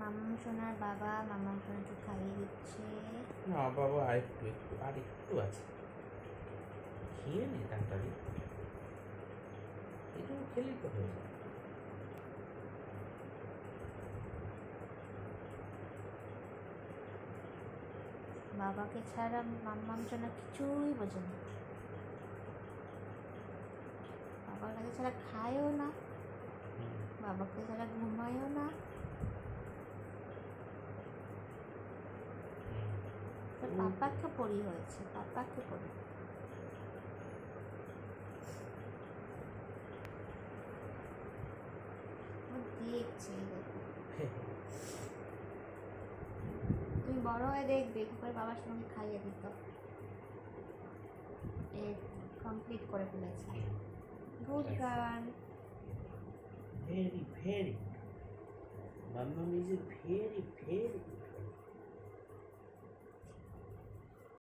মাম্মু সোনার বাবা মাম্মা সোনাকে খাইয়ে দিচ্ছে। না বাবা, আর একটু আছে, খেয়ে নে তাড়াতাড়ি, এটুকু খেলেই তো হয়ে যায়। বাবাকে ছাড়া মাম্মাম সোনা কিছুই বোঝে না। বাবার কাছে ছাড়া খায়ও না, বাবাকে ছাড়া ঘুমায়ও না। পাপাকে পড়ি হয়েছে, পাপাকে পড়ি। দেখছে, তুমি বড় হয়ে দেখবে কি করে বাবার সঙ্গে খাইয়ে দিত। কমপ্লিট করে ফেলেছে। Good girl. Very very, mamma is a very very